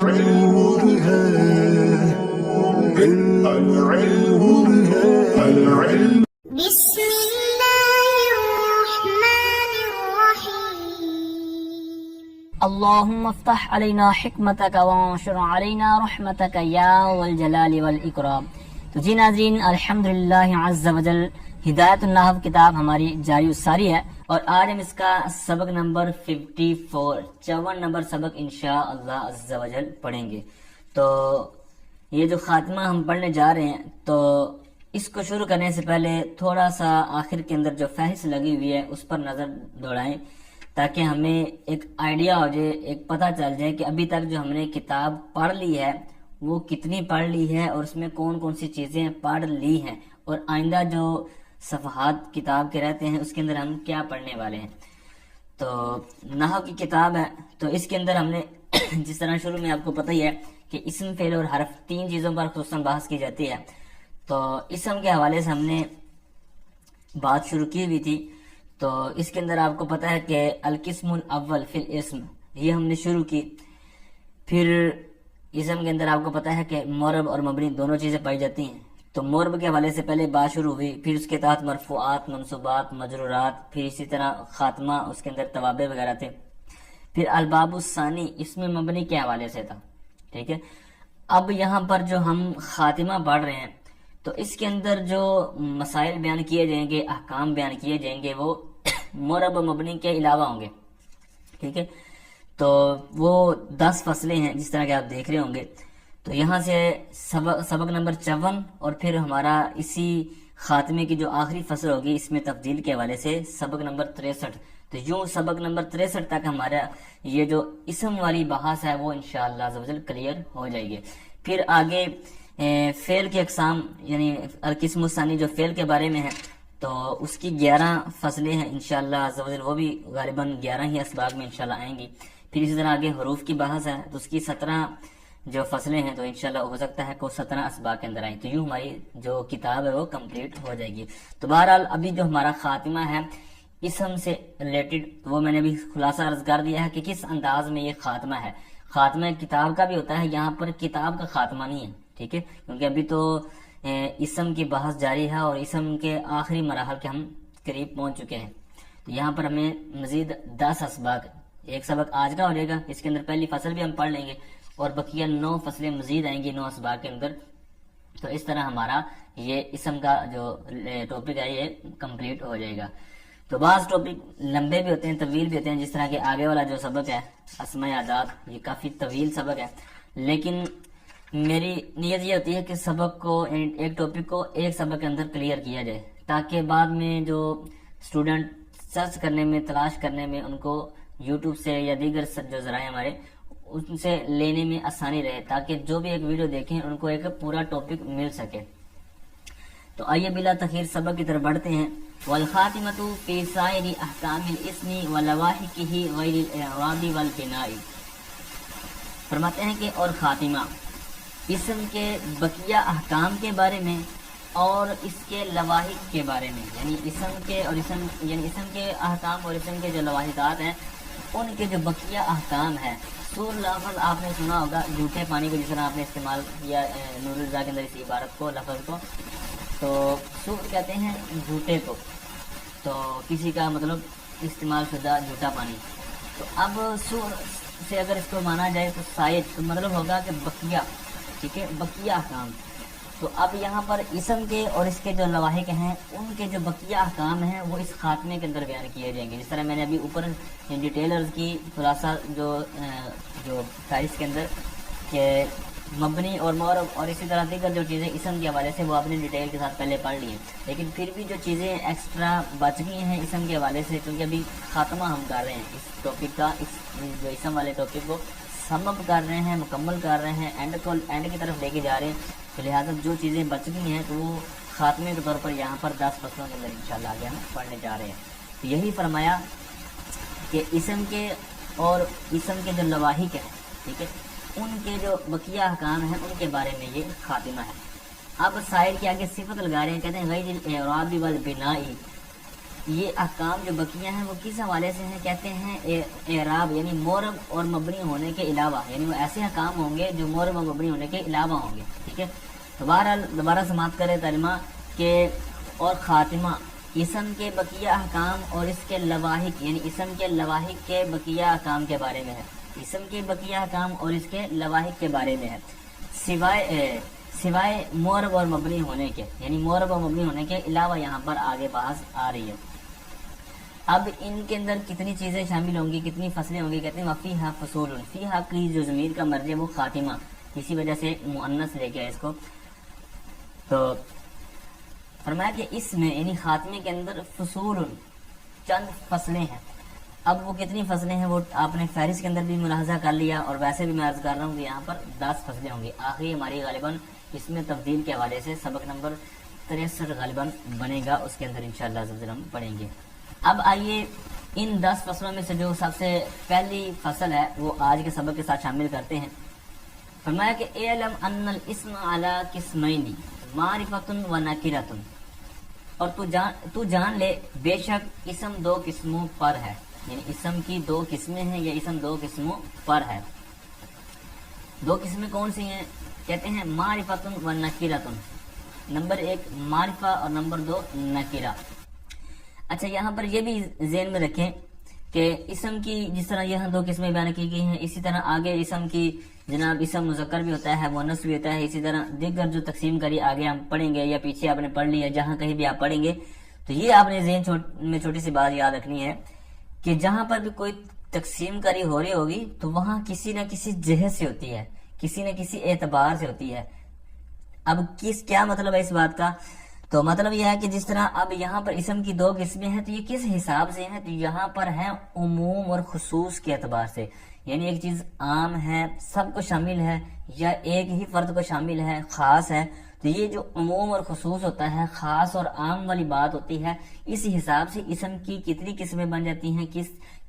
بسم الله الرحمن الرحيم اللهم افتح علينا حکمتک وانشر علينا رحمتک یا والجلال والاکرام۔ تو جی ناظرین، الحمدللہ عز وجل ہدایت النحو کتاب ہماری جاری الساری ہے، اور آج ہم اس کا سبق نمبر 54 نمبر سبق انشاءاللہ عز وجل پڑھیں گے۔ تو یہ جو خاتمہ ہم پڑھنے جا رہے ہیں، تو اس کو شروع کرنے سے پہلے تھوڑا سا آخر کے اندر جو فہرست لگی ہوئی ہے اس پر نظر دوڑائیں، تاکہ ہمیں ایک آئیڈیا ہو جائے، ایک پتہ چل جائے کہ ابھی تک جو ہم نے کتاب پڑھ لی ہے وہ کتنی پڑھ لی ہے، اور اس میں کون کون سی چیزیں پڑھ لی ہیں، اور آئندہ جو صفحات کتاب کے رہتے ہیں اس کے اندر ہم کیا پڑھنے والے ہیں۔ تو نحو کی کتاب ہے، تو اس کے اندر ہم نے جس طرح شروع میں آپ کو پتہ ہی ہے کہ اسم، فعل اور حرف تین چیزوں پر خصوصاً بحث کی جاتی ہے۔ تو اسم کے حوالے سے ہم نے بات شروع کی ہوئی تھی، تو اس کے اندر آپ کو پتہ ہے کہ القسم الاول فی الاسم یہ ہم نے شروع کی۔ پھر اسم کے اندر آپ کو پتہ ہے کہ معرب اور مبنی دونوں چیزیں پائی جاتی ہیں، تو معرب کے حوالے سے پہلے بات شروع ہوئی، پھر اس کے تحت مرفوعات، منصوبات، مجرورات، پھر اسی طرح خاتمہ، اس کے اندر توابع وغیرہ تھے۔ پھر الباب الثانی اس میں مبنی کے حوالے سے تھا، ٹھیک ہے۔ اب یہاں پر جو ہم خاتمہ پڑھ رہے ہیں، تو اس کے اندر جو مسائل بیان کیے جائیں گے، احکام بیان کیے جائیں گے، وہ معرب و مبنی کے علاوہ ہوں گے، ٹھیک ہے۔ تو وہ 10 فصلیں ہیں جس طرح کہ آپ دیکھ رہے ہوں گے۔ تو یہاں سے سبق نمبر 54 اور پھر ہمارا اسی خاتمے کی جو آخری فصل ہوگی اس میں تفضیل کے حوالے سے سبق نمبر 63۔ تو یوں سبق نمبر 63 تک ہمارا یہ جو اسم والی بحث ہے وہ انشاءاللہ عز و جل کلیئر ہو جائے گی۔ پھر آگے فعل کی اقسام، یعنی القسم الثانی جو فعل کے بارے میں ہے، تو اس کی 11 فصلیں ہیں انشاءاللہ عز و جل، وہ بھی غالباً 11 ہی اسباق میں انشاءاللہ آئیں گی۔ پھر اسی طرح آگے حروف کی بحث ہے، تو اس کی 17 جو فصلیں ہیں، تو انشاءاللہ ہو سکتا ہے کہ وہ 17 اسباق کے اندر آئیں، تو یوں ہماری جو کتاب ہے وہ کمپلیٹ ہو جائے گی۔ تو بہرحال ابھی جو ہمارا خاتمہ ہے اسم سے ریلیٹڈ، وہ میں نے بھی خلاصہ عرض کر دیا ہے کہ کس انداز میں یہ خاتمہ ہے۔ خاتمہ کتاب کا بھی ہوتا ہے، یہاں پر کتاب کا خاتمہ نہیں ہے، ٹھیک ہے، کیونکہ ابھی تو اسم کی بحث جاری ہے اور اسم کے آخری مراحل کے ہم قریب پہنچ چکے ہیں۔ تو یہاں پر ہمیں مزید 10 اسباق، ایک سبق آج کا ہو جائے گا، اس کے اندر پہلی فصل بھی ہم پڑھ لیں گے، اور بقیہ 9 فصلیں مزید آئیں گی 9 اسباق کے اندر۔ تو اس طرح ہمارا یہ اسم کا جو ٹاپک ہے یہ کمپلیٹ ہو جائے گا۔ تو بعض ٹاپک لمبے بھی ہوتے ہیں، طویل بھی ہوتے ہیں، جس طرح کہ آگے والا جو سبق ہے اسماء اعداد، یہ کافی طویل سبق ہے، لیکن میری نیت یہ ہوتی ہے کہ سبق کو، ایک ٹاپک کو ایک سبق کے اندر کلیئر کیا جائے، تاکہ بعد میں جو اسٹوڈنٹ سرچ کرنے میں، تلاش کرنے میں ان کو یوٹیوب سے یا دیگر جو ذرائع ہمارے ان سے لینے میں آسانی رہے، تاکہ جو بھی ایک ویڈیو دیکھیں ان کو ایک پورا ٹاپک مل سکے۔ تو آئیے بلا تاخیر سبق کی طرف بڑھتے ہیں۔ والخاتمۃ فی سائر احکام الاسم ولواحقہ غیر الاعراب والبناء، فرماتے ہیں کہ اور خاتمہ اسم کے بقیہ احکام کے بارے میں اور اس کے لواحق کے بارے میں، یعنی اسم کے احکام اور اسم کے جو لواحقات ہیں ان کے جو بقیہ احکام ہیں۔ سور لفظ آپ نے سنا ہوگا، جھوٹے پانی کو جس طرح آپ نے استعمال کیا نور الرضا کے اندر اس عبارت کو، لفظ کو، تو سور کہتے ہیں جھوٹے کو، تو کسی کا مطلب استعمال شدہ جھوٹا پانی۔ تو اب سور سے اگر اس کو مانا جائے تو سائد، تو مطلب ہوگا کہ بقیہ، ٹھیک ہے، بقیہ احکام۔ تو اب یہاں پر اسم کے اور اس کے جو لواحق ہیں ان کے جو بقیہ احکام ہیں وہ اس خاتمے کے اندر بیان کیے جائیں گے، جس طرح میں نے ابھی اوپر ڈیٹیل عرض کی، خلاصہ جو فہرست کے اندر کہ مبنی اور معرب اور اسی طرح دیگر جو چیزیں اسم کے حوالے سے وہ آپ نے ڈیٹیل کے ساتھ پہلے پڑھ لی ہیں، لیکن پھر بھی جو چیزیں ایکسٹرا بچ گئی ہیں اسم کے حوالے سے، کیونکہ ابھی خاتمہ ہم کر رہے ہیں اس ٹاپک کا، اس جو اسم والے ٹاپک کو سمپ کر رہے ہیں، مکمل کر رہے ہیں، اینڈ کی طرف لے کے جا رہے ہیں، تو لہٰذا جو چیزیں بچ گئی ہیں تو وہ خاتمے کے طور پر یہاں پر 10 فصلوں کے اندر انشاءاللہ آگے ہم پڑھنے جا رہے ہیں۔ تو یہی فرمایا کہ اسم کے اور اسم کے جو لواحق ہیں، ٹھیک ہے، ان کے جو بقیہ احکام ہیں ان کے بارے میں یہ خاتمہ ہے۔ اب سائر کے آگے صفت لگا رہے ہیں، کہتے ہیں غیر الاعراب والبناء، یہ احکام جو بقیہ ہیں وہ کس حوالے سے ہیں؟ کہتے ہیں اعراب یعنی معرب اور مبنی ہونے کے علاوہ، یعنی وہ ایسے احکام ہوں گے جو معرب اور مبنی ہونے کے علاوہ ہوں گے، ٹھیک ہے۔ تو بہرحال دوبارہ سماعت کرے ترجمہ کہ اور خاتمہ اسم کے بقیہ احکام اور اس کے لواحق، یعنی اسم کے لواحق کے بقیہ احکام کے بارے میں ہے، اسم کے بقیہ احکام اور اس کے لواحق کے بارے میں ہے، سوائے معرب اور مبنی ہونے کے، یعنی معرب اور مبنی ہونے کے علاوہ یہاں پر آگے بحث آ رہی ہے۔ اب ان کے اندر کتنی چیزیں شامل ہوں گی، کتنی فصلیں ہوں گی، کہتے ہیں وفیہا فصول، فیہا کی جو ضمیر کا مرجع وہ خاتمہ، اسی وجہ سے مؤنث لے کے اس کو، تو فرمایا کہ اس میں یعنی خاتمے کے اندر فصول چند فصلیں ہیں۔ اب وہ کتنی فصلیں ہیں وہ آپ نے فہرست کے اندر بھی ملاحظہ کر لیا، اور ویسے بھی میں عرض کر رہا ہوں کہ یہاں پر 10 فصلیں ہوں گی۔ آخری ہماری غالباً اس میں تبدیل کے حوالے سے سبق نمبر 63 غالباً بنے گا، اس کے اندر انشاءاللہ عزوجل ہم پڑھیں گے۔ اب آئیے ان 10 فصلوں میں سے جو سب سے پہلی فصل ہے وہ آج کے سبق کے ساتھ شامل کرتے ہیں۔ فرمایا کہ اعلم ان الاسم علی قسمین معرفۃ و نکرۃ، اور تو جان لے بے شک اسم 2 قسموں پر ہے، یعنی اسم کی 2 قسمیں ہیں یا اسم 2 قسموں پر ہے۔ 2 قسمیں کون سی ہیں؟ کہتے ہیں معرفۃ و نکرۃ، نمبر 1 معرفہ اور نمبر 2 نکرہ۔ اچھا یہاں پر یہ بھی ذہن میں رکھیں کہ اسم کی جس طرح یہاں 2 قسمیں بیان کی گئی ہیں، اسی طرح آگے اسم کی جناب اسم مذکر بھی ہوتا ہے، مؤنث بھی ہوتا ہے، اسی طرح دیگر جو تقسیم کری آگے ہم پڑھیں گے یا پیچھے آپ نے پڑھ لی ہے، جہاں کہیں بھی آپ پڑھیں گے تو یہ آپ نے ذہن میں چھوٹی سی بات یاد رکھنی ہے کہ جہاں پر بھی کوئی تقسیم کاری ہو رہی ہوگی تو وہاں کسی نہ کسی جہت سے ہوتی ہے، کسی نہ کسی اعتبار سے ہوتی ہے۔ اب کیا مطلب ہے اس بات کا؟ تو مطلب یہ ہے کہ جس طرح اب یہاں پر اسم کی 2 قسمیں ہیں تو یہ کس حساب سے ہیں؟ تو یہاں پر ہیں عموم اور خصوص کے اعتبار سے، یعنی ایک چیز عام ہے سب کو شامل ہے یا ایک ہی فرد کو شامل ہے خاص ہے، تو یہ جو عموم اور خصوص ہوتا ہے خاص اور عام والی بات ہوتی ہے، اس حساب سے اسم کی کتنی قسمیں بن جاتی ہیں،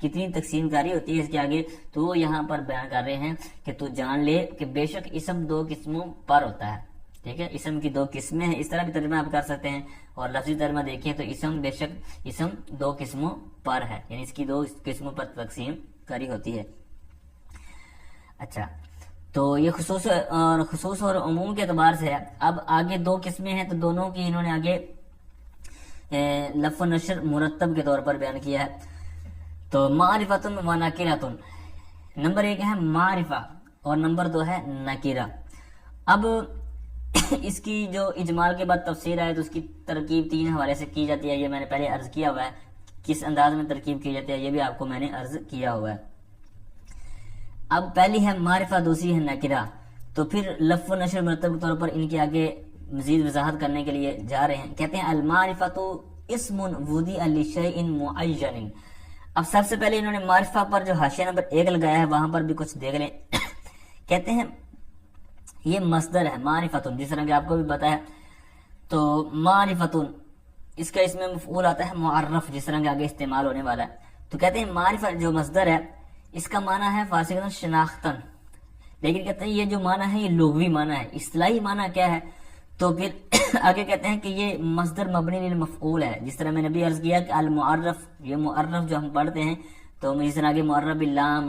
کتنی تقسیم کاری ہوتی ہے اس کے آگے، تو وہ یہاں پر بیان کر رہے ہیں کہ تو جان لے کہ بے شک اسم 2 قسموں پر ہوتا ہے، ٹھیک ہے۔ اسم کی 2 قسمیں ہیں، اس طرح بھی ترجمہ آپ کر سکتے ہیں، اور لفظی ترجمہ دیکھیں تو اسم بے شک اسم 2 قسموں پر ہے، یعنی اس کی 2 قسموں پر تقسیم کاری ہوتی ہے۔ اچھا تو یہ خصوص اور عموم کے اعتبار سے ہے۔ اب آگے 2 قسمیں ہیں تو دونوں کی انہوں نے آگے لف و نشر مرتب کے طور پر بیان کیا ہے۔ تو معرفۃ و نکرۃ، نمبر 1 ہے معرفہ اور نمبر 2 ہے نکرہ۔ اب اس کی جو اجمال کے بعد تفسیر ہے تو اس کی ترکیب 3 حوالے سے کی جاتی ہے، یہ میں نے پہلے عرض کیا ہوا ہے، کس انداز میں ترکیب کی جاتی ہے یہ بھی آپ کو میں نے عرض کیا ہوا ہے۔ اب پہلی ہے معرفہ، دوسری ہے نکرہ، تو پھر لف و نشر مرتب کے طور پر ان کے آگے مزید وضاحت کرنے کے لیے جا رہے ہیں۔ کہتے ہیں المعرفۃ اسم وضع لشیء معین۔ اب سب سے پہلے انہوں نے معرفہ پر جو حاشیہ نمبر 1 لگایا ہے وہاں پر بھی کچھ دیکھ لیں۔ کہتے ہیں یہ مصدر ہے معرفۃ، جس طرح کہ آپ کو بھی پتا ہے، تو معرفۃ اس کا اس میں مفعول آتا ہے معرف، جس طرح کہ آگے استعمال ہونے والا ہے۔ تو کہتے ہیں معرفہ جو مصدر ہے اس کا معنی ہے فارسی کا شناختن، لیکن کہتے ہیں یہ جو معنی ہے یہ لغوی معنی ہے، اصطلاحی معنی کیا ہے؟ تو پھر آگے کہتے ہیں کہ یہ مصدر مبنی للمفعول ہے، جس طرح میں نے بھی عرض کیا کہ المعرف، یہ معرف جو ہم پڑھتے ہیں تو جس طرح آگے معرب اللام،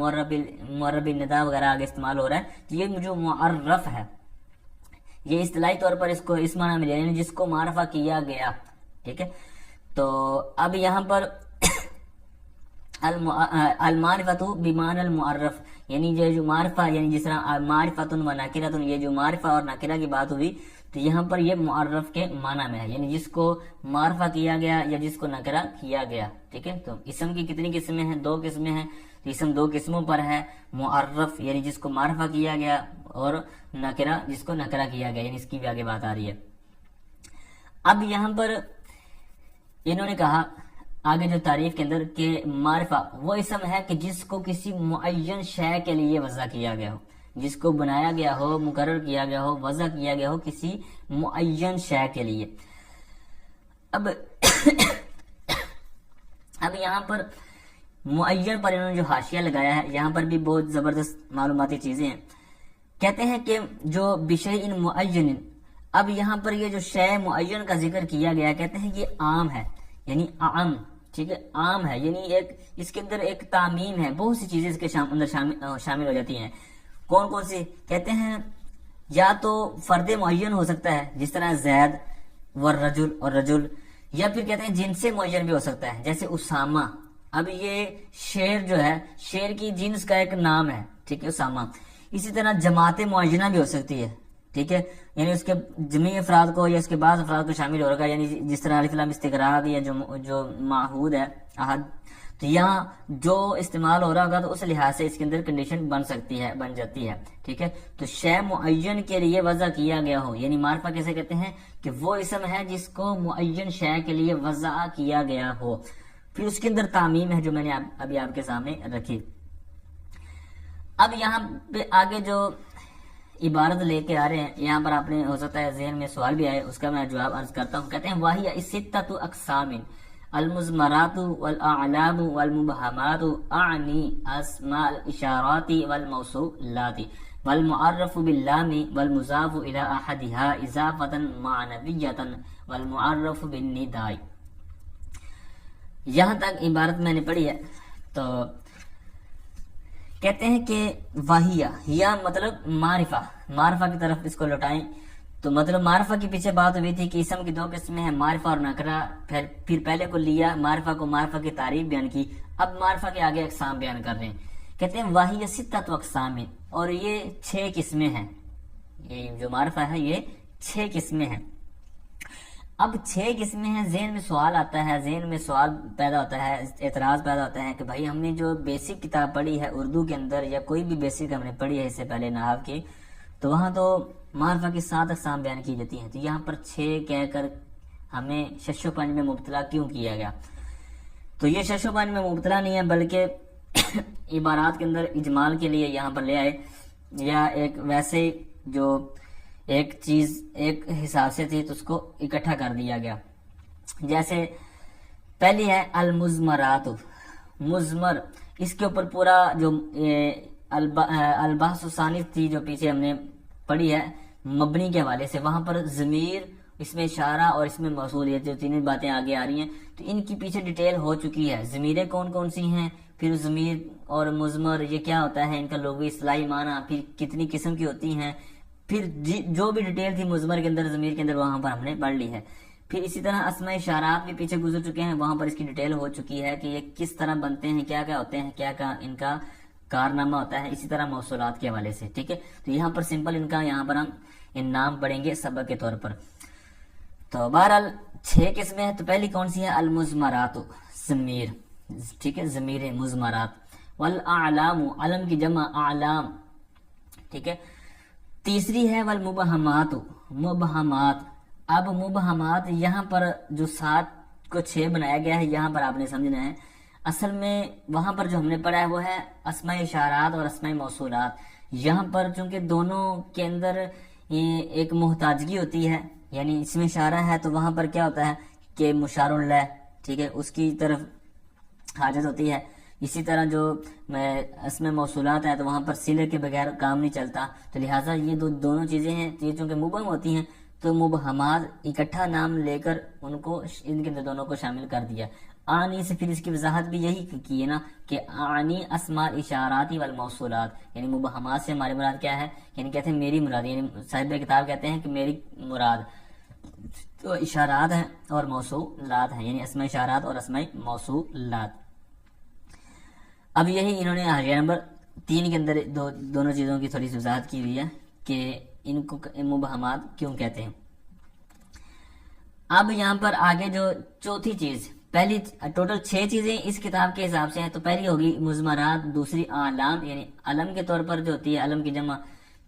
معرب الندا وغیرہ آگے استعمال ہو رہا ہے، تو یہ جو معرف ہے یہ اصطلاحی طور پر اس کو اس معنی میں لے لیں جس کو معرفہ کیا گیا، ٹھیک ہے۔ تو اب یہاں پر المعرفۃ بمعنی المعرف، یعنی یہ جو معرفہ، یعنی جس طرح معرفۃ و نکرۃ، یہ جو معرفہ اور نکرہ کی بات ہوئی تو یہاں پر یہ معرف کے معنی میں ہے، یعنی جس کو معرفہ کیا گیا یا جس کو نکرہ کیا گیا، ٹھیک ہے۔ تو اسم کی کتنی قسمیں ہیں؟ 2 قسمیں ہیں، تو اسم 2 قسموں پر ہے، معرف یعنی جس کو معرفہ کیا گیا، اور نکرہ جس کو نکرہ کیا گیا، یعنی اس کی بھی آگے بات آ رہی ہے۔ اب یہاں پر انہوں نے کہا آگے جو تعریف کے اندر کہ معرفہ وہ اسم ہے کہ جس کو کسی معین شے کے لیے وضع کیا گیا ہو، جس کو بنایا گیا ہو، مقرر کیا گیا ہو، وضع کیا گیا ہو کسی معین شے کے لیے۔ اب یہاں پر معین پر انہوں نے جو حاشیہ لگایا ہے یہاں پر بھی بہت زبردست معلوماتی چیزیں ہیں۔ کہتے ہیں کہ جو بشیء معین، اب یہاں پر یہ جو شے معین کا ذکر کیا گیا کہتے ہیں یہ عام ہے، یعنی عام ٹھیک ہے، عام ہے، یعنی ایک اس کے اندر ایک تعمیم ہے، بہت سی چیزیں اس کے اندر شامل ہو جاتی ہیں. کون کون سی؟ کہتے ہیں یا تو فرد معین ہو سکتا ہے جس طرح زید والرجل اور رجل، یا پھر کہتے ہیں جنس معین بھی ہو سکتا ہے جیسے اسامہ. اب یہ شیر جو ہے، شیر کی جنس کا ایک نام ہے، ٹھیک ہے، اسامہ. اسی طرح جماعت معینہ بھی ہو سکتی ہے، ٹھیک ہے، یعنی اس کے جمعی افراد کو یا اس کے بعض افراد کو شامل ہوگا، یعنی جس طرح الف لام استغراق یا جو معہود ہے عہد، تو یہاں جو استعمال ہو رہا ہوگا تو اس لحاظ سے اس کے اندر کنڈیشن بن جاتی ہے، ٹھیک ہے. تو شے معین کے لیے وضع کیا گیا ہو، یعنی معرفہ کیسے کہتے ہیں کہ وہ اسم ہے جس کو معین شے کے لیے وضع کیا گیا ہو. پھر اس کے اندر تعمیم ہے جو میں نے ابھی آپ کے سامنے رکھی. اب یہاں پہ آگے جو عبارت لے کے آ رہے ہیں، یہاں پر آپ نے ہو سکتا ہے ذہن میں سوال بھی آئے، اس کا میں جواب عرض کرتا ہوں. کہتے ہیں واہی ستۃ اقسام المضمرات والاعلام والمبہمات اعنی اسماء الاشارات والموصولات والمعرف باللام والمضاف الى احدها اضافۃ معنویۃ والمعرف بالنداء. یہاں تک عبارت میں نے پڑھی ہے. تو کہتے ہیں کہ واہیہ یا مطلب معرفہ کی طرف اس کو لوٹائیں. تو مطلب معرفہ کے پیچھے بات ہوئی تھی کہ اسم کی دو قسمیں ہیں، معرفہ اور نکرہ. پھر پہلے کو لیا معرفہ کو، معرفہ کی تعریف بیان کی، اب معرفہ کے آگے اقسام بیان کر رہے ہیں. کہتے ہیں واہیہ ستۃ اقسام، اور یہ 6 قسمیں ہیں. یہ جو معرفہ ہے یہ 6 قسمیں ہیں. اب 6 قسمیں ہیں. ذہن میں سوال آتا ہے، ذہن میں سوال پیدا ہوتا ہے، اعتراض پیدا ہوتا ہے کہ بھائی ہم نے جو بیسک کتاب پڑھی ہے اردو کے اندر، یا کوئی بھی بیسک ہم نے پڑھی ہے اس سے پہلے نحو کی، تو وہاں تو معرفہ کی 7 اقسام بیان کی جاتی ہیں، تو یہاں پر 6 کہہ کر ہمیں شش و پنج میں مبتلا کیوں کیا گیا؟ تو یہ شش و پنج میں مبتلا نہیں ہے، بلکہ عبارات کے اندر اجمال کے لیے یہاں پر لے آئے، یا ایک ویسے جو ایک چیز ایک حساب سے تھی تو اس کو اکٹھا کر دیا گیا. جیسے پہلی ہے المضمرات، مضمر، اس کے اوپر پورا جو البحث الثانی تھی جو پیچھے ہم نے پڑھی ہے مبنی کے حوالے سے، وہاں پر ضمیر، اس میں اشارہ اور اس میں موصول، یہ جو 3 باتیں آگے آ رہی ہیں، تو ان کی پیچھے ڈیٹیل ہو چکی ہے. ضمیریں کون کون سی ہیں، پھر ضمیر اور مضمر یہ کیا ہوتا ہے، ان کا لغوی اصطلاحی معنی، پھر کتنی قسم کی ہوتی ہیں، پھر جو بھی ڈیٹیل تھی مضمر کے اندر، ضمیر کے اندر، وہاں پر ہم نے پڑھ لی ہے. پھر اسی طرح اسماء اشارات بھی پیچھے گزر چکے ہیں، وہاں پر اس کی ڈیٹیل ہو چکی ہے کہ یہ کس طرح بنتے ہیں، کیا کیا ہوتے ہیں، کیا کیا ان کا کارنامہ ہوتا ہے. اسی طرح موصولات کے حوالے سے، ٹھیک ہے. تو یہاں پر سمپل ان کا یہاں پر ہم ان نام پڑھیں گے سبق کے طور پر. تو بہرحال 6 قسمیں ہیں. تو پہلی کون سی ہے؟ المضمرات، ضمیر، ٹھیک ہے، ضمیر مضمرات. والاعلام، علم کی جمع اعلام، ٹھیک ہے. تیسری ہے والمبہمات، مبہمات. اب مبہمات یہاں پر جو 7 کو 6 بنایا گیا ہے، یہاں پر آپ نے سمجھنا ہے اصل میں وہاں پر جو ہم نے پڑھا ہے وہ ہے اسماء اشارات اور اسماء موصولات. یہاں پر چونکہ دونوں کے اندر ایک محتاجگی ہوتی ہے، یعنی اس میں اشارہ ہے تو وہاں پر کیا ہوتا ہے کہ مشار الیہ، ٹھیک ہے، اس کی طرف حاجت ہوتی ہے. اسی طرح جو اسماء موصولات ہے تو وہاں پر صلے کے بغیر کام نہیں چلتا. تو لہٰذا یہ دونوں چیزیں ہیں، یہ چونکہ مبہم ہوتی ہیں تو مبہمات اکٹھا نام لے کر ان کو ان کے دونوں کو شامل کر دیا. آنی سے پھر اس کی وضاحت بھی یہی کی ہے نا کہ آنی اسماء الاشارات والموصولات، یعنی مبہمات سے ہماری مراد کیا ہے، یعنی کہتے ہیں میری مراد، یعنی صاحب کتاب کہتے ہیں کہ میری مراد تو اشارات ہیں اور موصولات ہیں، یعنی اسماء اشارات اور اسماء موصولات. اب یہی انہوں نے حاشیہ نمبر 3 کے اندر دونوں چیزوں کی تھوڑی سی وضاحت کی ہوئی ہے کہ ان کو مبہمات کیوں کہتے ہیں. اب یہاں پر آگے جو چوتھی چیز، پہلی ٹوٹل 6 چیزیں اس کتاب کے حساب سے ہیں. تو پہلی ہوگی مضمرات، دوسری اعلام یعنی علم کے طور پر جو ہوتی ہے علم کی جمع،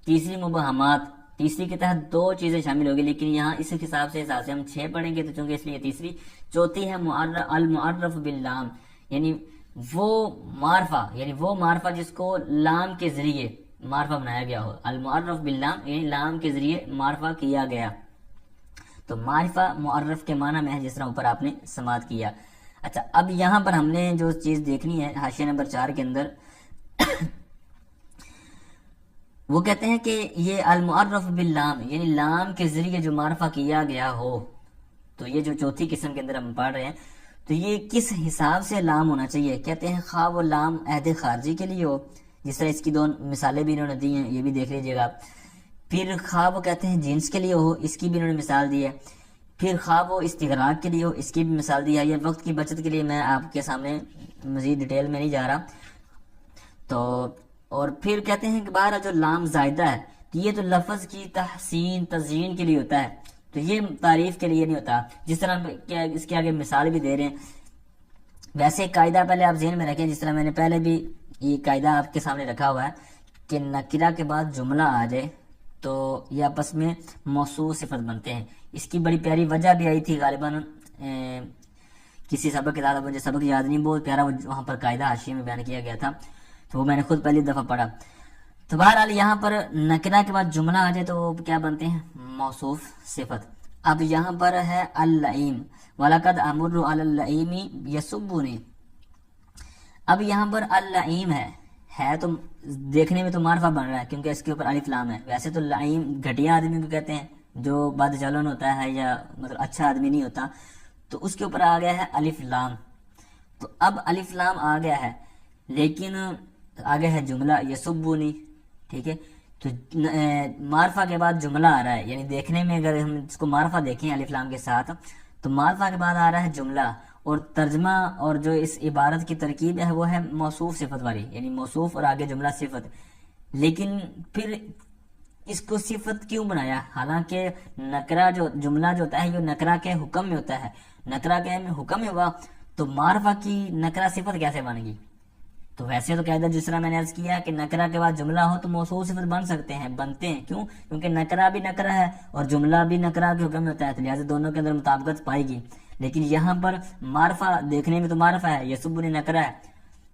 تیسری مبہمات، تیسری کے تحت 2 چیزیں شامل ہوگی، لیکن یہاں اس حساب سے ہم 6 پڑھیں گے تو چونکہ اس لیے تیسری. چوتھی ہے المعرف باللام، یعنی وہ معرفہ جس کو لام کے ذریعے معرفہ بنایا گیا ہو. المعرف باللام یعنی لام کے ذریعے معرفہ کیا گیا. تو معرفہ معرف کے معنی میں ہے جس طرح اوپر آپ نے سماعت کیا. اچھا، اب یہاں پر ہم نے جو چیز دیکھنی ہے حاشیہ نمبر 4 کے اندر وہ کہتے ہیں کہ یہ المعرف باللام یعنی لام کے ذریعے جو معرفہ کیا گیا ہو. تو یہ جو چوتھی قسم کے اندر ہم پڑھ رہے ہیں تو یہ کس حساب سے لام ہونا چاہیے؟ کہتے ہیں خواہ وہ لام عہد خارجی کے لیے ہو، جس طرح اس کی دو مثالیں بھی انہوں نے دی ہیں، یہ بھی دیکھ لیجیے گا. پھر خواہ وہ کہتے ہیں جنس کے لیے ہو، اس کی بھی انہوں نے مثال دی ہے. پھر خواہ وہ استغراق کے لیے ہو، اس کی بھی مثال دی ہے. یہ وقت کی بچت کے لیے میں آپ کے سامنے مزید ڈیٹیل میں نہیں جا رہا. تو اور پھر کہتے ہیں کہ بہرحال جو لام زائدہ ہے تو یہ تو لفظ کی تحسین تزیین کے لیے ہوتا ہے، تو یہ تعریف کے لیے نہیں ہوتا. جس طرح اس کے آگے مثال بھی دے رہے ہیں. ویسے قاعدہ پہلے آپ ذہن میں رکھیں، جس طرح میں نے پہلے بھی یہ قاعدہ آپ کے سامنے رکھا ہوا ہے کہ نکرہ کے بعد جملہ آ جائے تو یہ آپس میں موصوف صفت بنتے ہیں. اس کی بڑی پیاری وجہ بھی آئی تھی غالباً کسی سبق کے ساتھ، مجھے سبق یاد نہیں، بہت پیارا وہاں پر قاعدہ حاشیے میں بیان کیا گیا تھا، تو وہ میں نے خود پہلی دفعہ پڑھا. تو بہرحال یہاں پر نکرہ کے بعد جملہ آ جائے تو وہ کیا بنتے ہیں؟ موصوف صفت. اب یہاں پر ہے اللعیم، وَلَقَدْ أَمُرُّ عَلَى اللَّعِيمِ يَسُبُّنِي. اب یہاں پر اللعیم ہے تو دیکھنے میں تو معرفہ بن رہا ہے کیونکہ اس کے اوپر الف لام ہے. ویسے تو لعیم گھٹیا آدمی کو کہتے ہیں جو بد چلن ہوتا ہے یا مطلب اچھا آدمی نہیں ہوتا، تو اس کے اوپر آ گیا ہے الف لام. تو اب الف لام آ گیا ہے لیکن آگے ہے جملہ یسبونی، ٹھیک ہے. تو معرفہ کے بعد جملہ آ رہا ہے، یعنی دیکھنے میں اگر ہم اس کو معرفہ دیکھیں الف لام کے ساتھ تو معرفہ کے بعد آ رہا ہے جملہ، اور ترجمہ اور جو اس عبارت کی ترکیب ہے وہ ہے موصوف صفت والی، یعنی موصوف اور آگے جملہ صفت. لیکن پھر اس کو صفت کیوں بنایا؟ حالانکہ نکرہ جو جملہ جو ہوتا ہے یہ نکرہ کے حکم میں ہوتا ہے، نکرہ کے حکم میں ہوا تو معرفہ کی نکرہ صفت کیسے بنے گی؟ تو ویسے تو قاعدہ جس طرح میں نے عرض کیا کہ نکرہ کے بعد جملہ ہو تو موصوف صفت بن سکتے ہیں، بنتے ہیں. کیوں؟ کیونکہ نکرہ بھی نکرہ ہے اور جملہ بھی نکرہ کے حکم میں ہوتا ہے، تو لہٰذا دونوں کے اندر مطابقت پائے گی. لیکن یہاں پر معرفہ دیکھنے میں تو معرفہ ہے، یسبنی نکرہ ہے،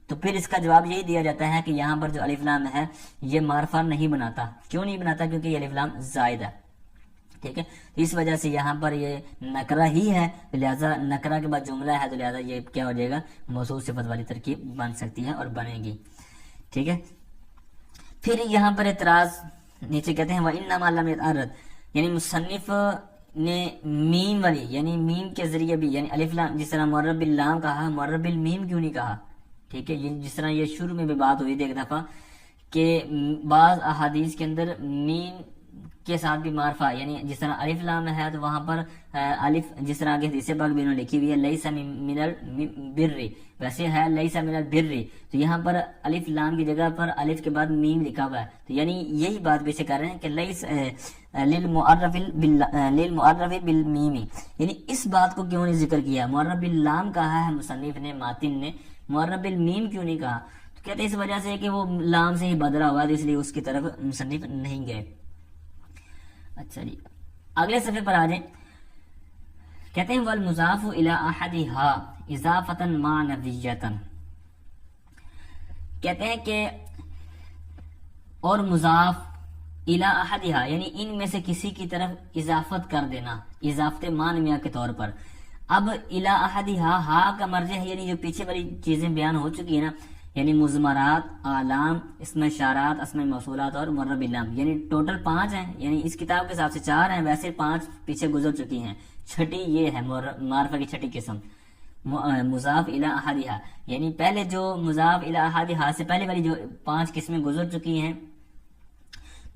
تو پھر اس کا جواب یہی دیا جاتا ہے کہ یہاں پر جو الف لام ہے یہ معرفہ نہیں بناتا. کیوں نہیں بناتا؟ کیونکہ یہ الف لام زائد ہے، ٹھیک ہے. اس وجہ سے یہاں پر یہ نکرہ ہی ہے، لہذا نکرہ کے بعد جملہ ہے تو لہذا یہ کیا ہو جائے گا؟ موصوف صفت والی ترکیب بن سکتی ہے اور بنے گی، ٹھیک ہے. پھر یہاں پر اعتراض نیچے کہتے ہیں وَإِنَّمَا لَمْ يَتْعَرَّض، یعنی مصنف نے میم والی یعنی میم کے ذریعے بھی یعنی الف لام، جس طرح معرب باللام کہا معرب بالمیم کیوں نہیں کہا؟ ٹھیک ہے. جس طرح یہ شروع میں بھی بات ہوئی تھی ایک دفعہ کہ بعض احادیث کے اندر میم کے ساتھ بھی معرفہ، یعنی جس طرح الف لام ہے تو وہاں پر الف، جس طرح آگے حدیث پاک بھی انہوں نے لکھی ہوئی ہے لیس من البر، ویسے ہے لیس من البر، تو یہاں پر الف لام کی جگہ پر الف کے بعد میم لکھا ہوا ہے. تو یعنی یہی بات پیچھے کر رہے ہیں کہ لیس للمعرف بالمیم، یعنی اس بات کو کیوں نہیں ذکر کیا؟ معرب باللام کہا ہے مصنف نے، ماتن نے، معرب بالمیم کیوں نہیں کہا؟ تو کہتے ہیں اس وجہ سے کہ وہ لام سے ہی بدلا ہوا ہے، اس لیے اس کی طرف مصنف نہیں گئے. اچھا جی، اگلے صفحے پر آ جائیں. کہتے ہیں والمضاف الی احدها اضافتا معنویتا، کہتے ہیں کہ اور مضاف الی احدها یعنی ان میں سے کسی کی طرف اضافت کر دینا، اضافت معنویہ کے طور پر. اب الی احدها ہا کا مرجع ہے، یعنی جو پیچھے والی چیزیں بیان ہو چکی ہیں نا، یعنی مضمرات، اعلام، اسم اشارات، اسم موصولات اور معرب باللام، یعنی ٹوٹل 5 ہیں، یعنی اس کتاب کے حساب سے 4 ہیں، ویسے 5 پیچھے گزر چکی ہیں. چھٹی یہ ہے معرفہ کی چھٹی قسم مضاف الی احدها، یعنی پہلے جو مضاف الی احدها سے پہلے والی جو 5 قسمیں گزر چکی ہیں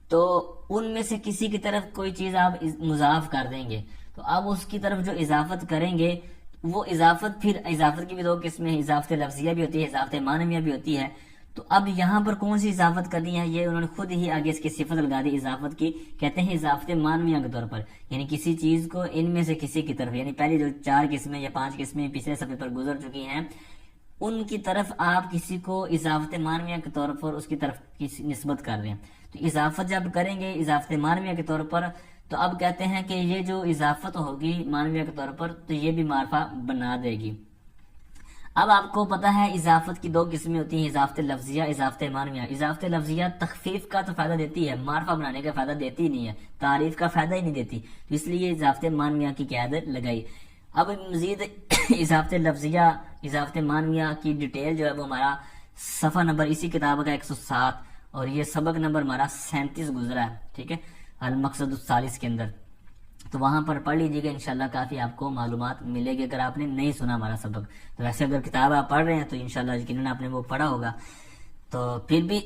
تو ان میں سے کسی کی طرف کوئی چیز آپ مضاف کر دیں گے تو اب اس کی طرف جو اضافت کریں گے وہ اضافت، پھر اضافت کی بھی 2 قسمیں ہیں، اضافت لفظیہ بھی ہوتی ہے، اضافت معنویہ بھی ہوتی ہے. تو اب یہاں پر کون سی اضافت کرنی ہے یہ انہوں نے خود ہی آگے اس کی صفت لگا دی اضافت کی، کہتے ہیں اضافت معنویہ کے طور پر، یعنی کسی چیز کو ان میں سے کسی کی طرف، یعنی پہلی جو 4 قسمیں یا 5 قسمیں پچھلے صفحے پر گزر چکی ہیں ان کی طرف آپ کسی کو اضافت معنویہ کے طور پر اس کی طرف نسبت کر رہے ہیں. تو اضافت جب کریں گے اضافت معنویہ کے طور پر تو اب کہتے ہیں کہ یہ جو اضافت ہوگی معنویہ کے طور پر تو یہ بھی معرفہ بنا دے گی. اب آپ کو پتہ ہے اضافت کی 2 قسمیں ہوتی ہیں، اضافت لفظیہ، اضافت معنویہ. اضافت لفظیہ تخفیف کا تو فائدہ دیتی ہے، معرفہ بنانے کا فائدہ دیتی نہیں ہے، تعریف کا فائدہ ہی نہیں دیتی، تو اس لیے اضافت معنویہ کی قیادت لگائی. اب مزید اضافت لفظیہ، اضافت معنویہ کی ڈیٹیل جو ہے وہ ہمارا صفحہ نمبر اسی کتاب کا 107 اور یہ سبق نمبر ہمارا 37 گزرا ہے، ٹھیک ہے، المقصد الثالث کے اندر. تو وہاں پر پڑھ لیجیے گا، انشاءاللہ کافی آپ کو معلومات ملے گی اگر آپ نے نہیں سنا ہمارا سبق. تو ویسے اگر کتاب آپ پڑھ رہے ہیں تو انشاءاللہ یقیناً آپ نے وہ پڑھا ہوگا. تو پھر بھی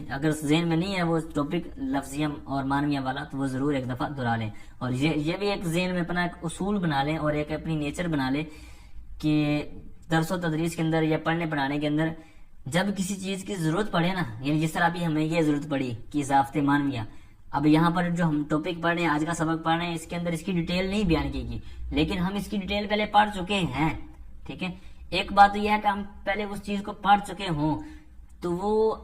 اگر ذہن میں نہیں ہے وہ ٹاپک لفظیہ اور معنویہ والا تو وہ ضرور ایک دفعہ دہرا لیں. اور یہ بھی ایک ذہن میں اپنا ایک اصول بنا لیں اور ایک اپنی نیچر بنا لیں کہ درس و تدریس کے اندر یا پڑھنے پڑھانے کے اندر جب کسی چیز کی ضرورت پڑے نا، یعنی جس طرح ابھی ہمیں یہ ضرورت پڑی کہ اضافت معنویہ، اب یہاں پر جو ہم ٹاپک پڑھ رہے ہیں، آج کا سبق پڑھ رہے ہیں، اس کے اندر اس کی ڈیٹیل نہیں بیان کی گئی، لیکن ہم اس کی ڈیٹیل پہلے پڑھ چکے ہیں. ٹھیک ہے، ایک بات تو یہ ہے کہ ہم پہلے اس چیز کو پڑھ چکے ہوں تو وہ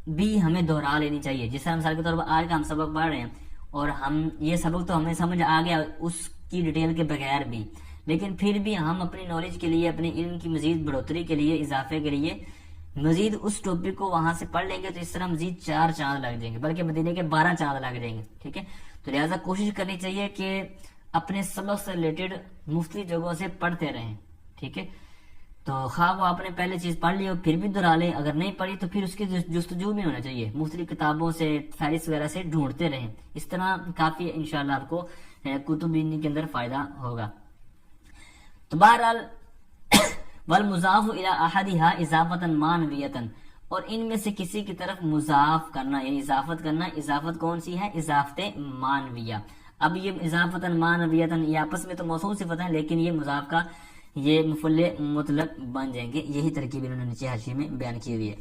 بھی ہمیں دہرا لینی چاہیے. جس طرح مثال کے طور پر آج کا ہم سبق پڑھ رہے ہیں اور ہم یہ سبق تو ہمیں سمجھ آ گیا اس کی ڈیٹیل کے بغیر بھی، لیکن پھر بھی ہم اپنی نالج کے لیے، اپنے علم کی مزید بڑھوتری کے لیے، اضافے کے لیے مزید اس ٹاپک کو وہاں سے پڑھ لیں گے تو اس طرح مزید 4 چاند لگ جائیں گے، بلکہ مدینے کے 12 چاند لگ جائیں گے. ٹھیک ہے، تو لہٰذا کوشش کرنی چاہیے کہ اپنے سبق سے ریلیٹڈ مختلف جگہوں سے پڑھتے رہیں. ٹھیک ہے، تو خواہ وہ آپ نے پہلے چیز پڑھ لی ہو پھر بھی دہرا لیں، اگر نہیں پڑھی تو پھر اس کی جستجو بھی ہونا چاہیے، مختلف کتابوں سے، فہرست وغیرہ سے ڈھونڈتے رہیں. اس طرح کافی انشاءاللہ آپ کو کتب کے اندر فائدہ ہوگا. تو بہرحال والمضاف الی احدھا اضافۃ معنویۃ، اور ان میں سے کسی کی طرف مضاف کرنا یعنی اضافت کرنا. اضافت کون سی ہے؟ اضافت معنویہ. اب یہ اضافت معنویۃ یہ آپس میں تو موصول صفت ہے، لیکن یہ مضاف کا یہ مفعول مطلق بن جائیں گے. یہی ترکیب انہوں نے نیچے حاشیے میں بیان کی ہوئی ہے.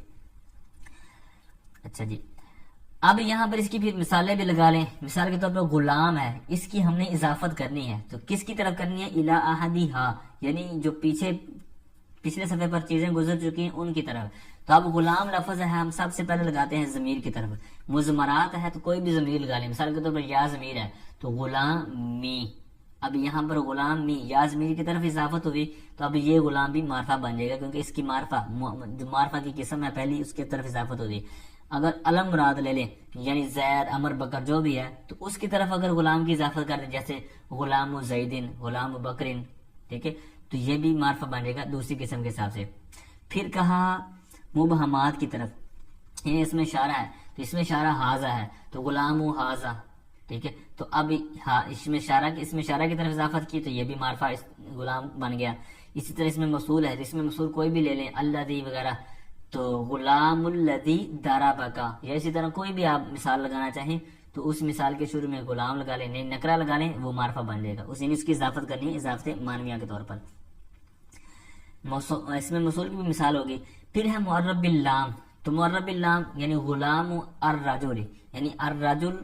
اچھا جی، اب یہاں پر اس کی پھر مثالیں بھی لگا لیں. مثال کے طور پر غلام ہے، اس کی ہم نے اضافت کرنی ہے تو کس کی طرف کرنی ہے؟ الی احدھا، یعنی جو پچھلے صفحے پر چیزیں گزر چکی ہیں ان کی طرف. تو اب غلام لفظ ہے، ہم سب سے پہلے لگاتے ہیں ضمیر کی طرف. مضمرات ہے تو کوئی بھی ضمیر لگا لیں. مثال کے طور پر یا ضمیر ہے تو غلامی. اب یہاں پر غلامی یا ضمیر کی طرف اضافت ہوئی تو اب یہ غلام بھی معرفہ بن جائے گا، کیونکہ اس کی معرفہ کی قسم ہے پہلی، اس کی طرف اضافت ہوگی. اگر علم مراد لے لیں یعنی زید، عمر، بکر جو بھی ہے تو اس کی طرف اگر غلام کی اضافت کر دیں، جیسے غلام زیدن، غلام بکرن، ٹھیک ہے، تو یہ بھی معرفہ بن جائے گا دوسری قسم کے حساب سے. پھر کہا مبہمات کی طرف، یعنی اس میں اشارہ ہے تو اس میں اشارہ حاضہ ہے تو غلام حاضہ. ٹھیک ہے، تو اب اس میں اشارہ کی طرف اضافت کی تو یہ بھی معرفہ غلام بن گیا. اسی طرح اس میں موصول ہے، اس میں موصول کوئی بھی لے لیں، الذی وغیرہ، تو غلام الذی ضربک، یا اسی طرح کوئی بھی آپ مثال لگانا چاہیں تو اس مثال کے شروع میں غلام لگا لیں، نہیں نکرہ لگا لیں، وہ معرفہ بن جائے گا. اس کی اضافت کرنی ہے اضافت معنویہ کے طور پر. اس میں موصول کی بھی مثال ہوگی. پھر ہے معرب باللام، تو معرب باللام یعنی غلام الرجل، یعنی الرجل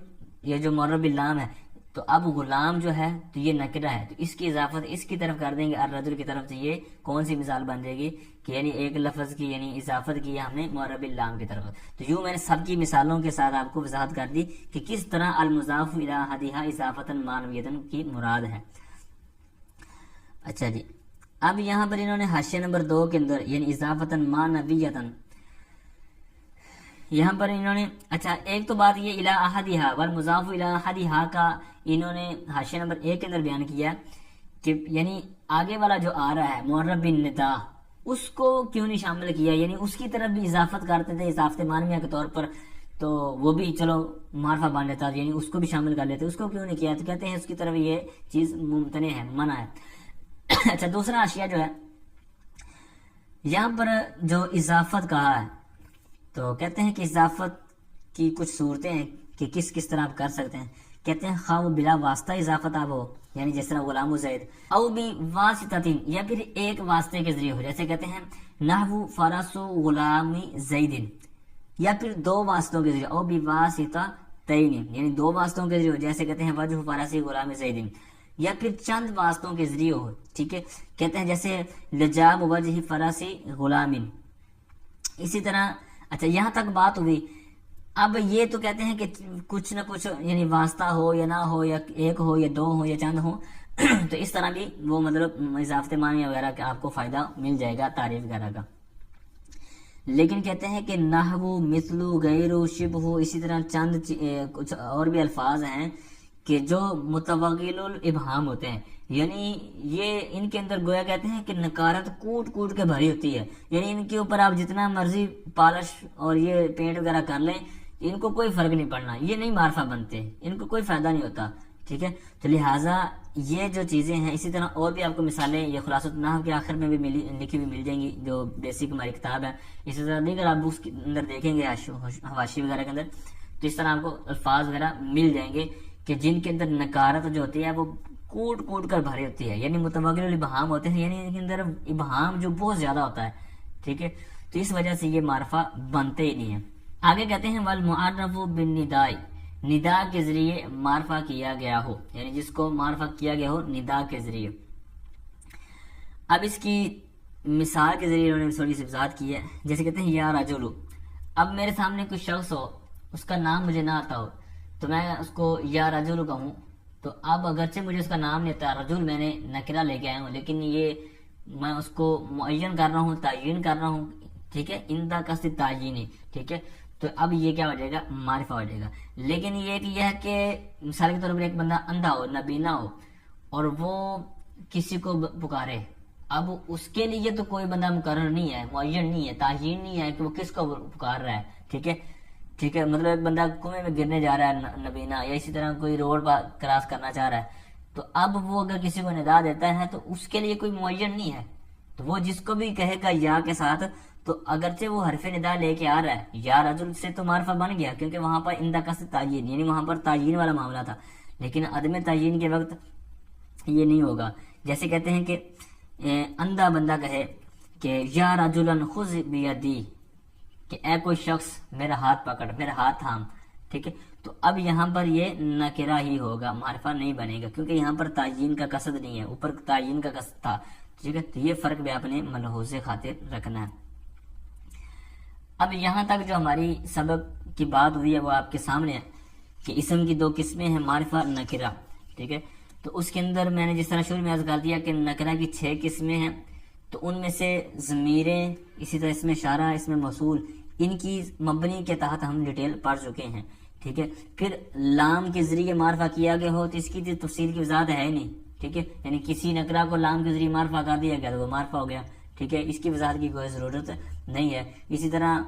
یہ جو معرب باللام ہے تو اب غلام جو ہے تو یہ نکرہ ہے تو اس کی اضافت اس کی طرف کر دیں گے الرجل کی طرف. تو یہ کون سی مثال بن جائے گی کہ یعنی ایک لفظ کی یعنی اضافت کی ہم نے معرب باللام کی طرف. تو یوں میں نے سب کی مثالوں کے ساتھ آپ کو وضاحت کر دی کہ کس طرح المضاف الی احدھا اضافۃ معنویۃ کی مراد ہے. اچھا جی، اب یہاں پر انہوں نے حاشیہ نمبر 2 کے اندر یعنی اضافۃ معنویۃ، یہاں پر انہوں نے اچھا ایک تو بات یہ الی احدھا والمضاف الی احدھا کا انہوں نے حاشیہ نمبر 1 کے اندر بیان کیا کہ یعنی آگے والا جو آ رہا ہے معرب بالندا اس کو کیوں نہیں شامل کیا، یعنی اس کی طرف بھی اضافت کرتے تھے اضافت معنویہ کے طور پر تو وہ بھی چلو معرفہ بن لیتا، یعنی اس کو بھی شامل کر لیتے، اس کو کیوں نہیں کیا؟ تو کہتے ہیں اس کی طرف یہ چیز ممتنع ہے، منع ہے. اچھا دوسرا حاشیہ جو ہے یہاں پر جو اضافت کہا ہے تو کہتے ہیں کہ اضافت کی کچھ صورتیں ہیں کہ کس طرح آپ کر سکتے ہیں. کہتے ہیں خواہ بلا واسطہ اضافت آپ ہو، یعنی جس طرح غلام و زید، او بھی واسطتین یا پھر ایک واسطے کے ذریعے ہو، جیسے کہتے ہیں نحو فرس غلام زیدن، یا پھر 2 واسطوں کے ذریعے، او بھی واسطہ تین یعنی 2 واسطوں کے ذریعے ہو، جیسے کہتے ہیں وجہ فرس غلام زیدن، یا پھر چند واسطوں کے ذریعے ہو. ٹھیک ہے، کہتے ہیں جیسے لجام وجہ فرس غلام. اسی طرح اچھا یہاں تک بات ہوئی. اب یہ تو کہتے ہیں کہ کچھ نہ کچھ یعنی واسطہ ہو یا نہ ہو، یا ایک ہو یا 2 ہو یا چند ہو تو اس طرح بھی وہ مطلب اضافت معنی وغیرہ کا آپ کو فائدہ مل جائے گا تعریف وغیرہ کا. لیکن کہتے ہیں کہ نحو مثلو غیرو شبہ، اسی طرح چند کچھ اور بھی الفاظ ہیں کہ جو متوغل الابہام ہوتے ہیں، یعنی یہ ان کے اندر گویا کہتے ہیں کہ نکارت کوٹ کے بھری ہوتی ہے، یعنی ان کے اوپر آپ جتنا مرضی پالش اور یہ پینٹ وغیرہ کر لیں ان کو کوئی فرق نہیں پڑنا، یہ نہیں معرفہ بنتے، ان کو کوئی فائدہ نہیں ہوتا. ٹھیک ہے. تو لہٰذا یہ جو چیزیں ہیں، اسی طرح اور بھی آپ کو مثالیں یہ خلاصۃ النحو کے آخر میں بھی لکھی ہوئی مل جائیں گی، جو بیسک ہماری کتاب ہے. اسی طرح دیگر آپ بکس کے اندر دیکھیں گے حواشی وغیرہ کے اندر، تو اس طرح آپ کو الفاظ وغیرہ مل جائیں گے کہ جن کے اندر نکارت جو ہوتی ہے وہ کوٹ کوٹ کر بھری ہوتی ہے، یعنی متوغل الابہام ہوتے ہیں، یعنی ان کے اندر ابہام جو بہت زیادہ ہوتا ہے. ٹھیک ہے. تو اس وجہ سے یہ معرفہ بنتے ہی نہیں ہے. آگے کہتے ہیں والمعرف بالنداء، ندا کے ذریعے معرفہ کیا گیا ہو، یعنی جس کو معرفہ کیا گیا ہو ندا کے ذریعے. اب اس کی مثال کے ذریعے انہوں نے تھوڑی سی وضاحت کی ہے. جیسے کہتے ہیں یا رجل، اب میرے سامنے کوئی شخص ہو، اس کا نام مجھے نہ آتا ہو، تو میں اس کو یا رجل کہوں، تو اب اگرچہ مجھے اس کا نام نہیں آتا، رجل میں نے نکرہ لے کے آیا ہوں، لیکن یہ میں اس کو معین کر رہا ہوں، تعین کر رہا ہوں. ٹھیک ہے. اندہ قصد تعین ہے. ٹھیک ہے. تو اب یہ کیا ہو جائے گا؟ معرفہ ہو جائے گا. لیکن یہ ہے کہ مثال کے طور پر ایک بندہ اندھا ہو، نابینا ہو، اور وہ کسی کو پکارے، اب اس کے لیے تو کوئی بندہ مقرر نہیں ہے، معین نہیں ہے، تعین نہیں ہے کہ وہ کس کو پکار رہا ہے. ٹھیک ہے. ٹھیک ہے. مطلب ایک بندہ کنویں میں گرنے جا رہا ہے نابینا، یا اسی طرح کوئی روڈ پر کراس کرنا چاہ رہا ہے، تو اب وہ اگر کسی کو ندا دیتا ہے تو اس کے لیے کوئی معین نہیں ہے، تو وہ جس کو بھی کہے گا یا کے ساتھ، تو اگرچہ وہ حرف ندا لے کے آ رہا ہے، یا رجل سے تو معرفہ بن گیا، کیونکہ وہاں پر اندہ قصد تعین، یعنی وہاں پر تعین والا معاملہ تھا. لیکن عدم تعین کے وقت یہ نہیں ہوگا. جیسے کہتے ہیں کہ اندھا بندہ کہے کہ یا رجلا خذ بیدی، کہ اے کوئی شخص میرا ہاتھ پکڑ، میرا ہاتھ تھام. ٹھیک ہے. تو اب یہاں پر یہ نکرہ ہی ہوگا، معرفہ نہیں بنے گا، کیونکہ یہاں پر تعین کا قصد نہیں ہے، اوپر تعین کا قصد تھا. ٹھیک ہے. تو یہ فرق بھی آپ نے ملحوظ خاطر رکھنا ہے. اب یہاں تک جو ہماری سبق کی بات ہوئی ہے وہ آپ کے سامنے ہے کہ اسم کی دو قسمیں ہیں، معرفہ، نکرہ. ٹھیک ہے. تو اس کے اندر میں نے جس طرح شروع میں عرض کر دیا کہ نکرہ کی 6 قسمیں ہیں، تو ان میں سے ضمیریں، اسی طرح اس میں اشارہ، اس میں موصول، ان کی مبنی کے تحت ہم ڈیٹیل پڑھ چکے ہیں. ٹھیک ہے. پھر لام کے ذریعے معرفہ کیا گیا ہو تو اس کی تفصیل کی وضاحت ہے نہیں. ٹھیک ہے. یعنی کسی نکرہ کو لام کے ذریعے معرفہ کر دیا گیا تو وہ معرفہ ہو گیا. ٹھیک ہے. اس کی وضاحت کی کوئی ضرورت نہیں ہے. اسی طرح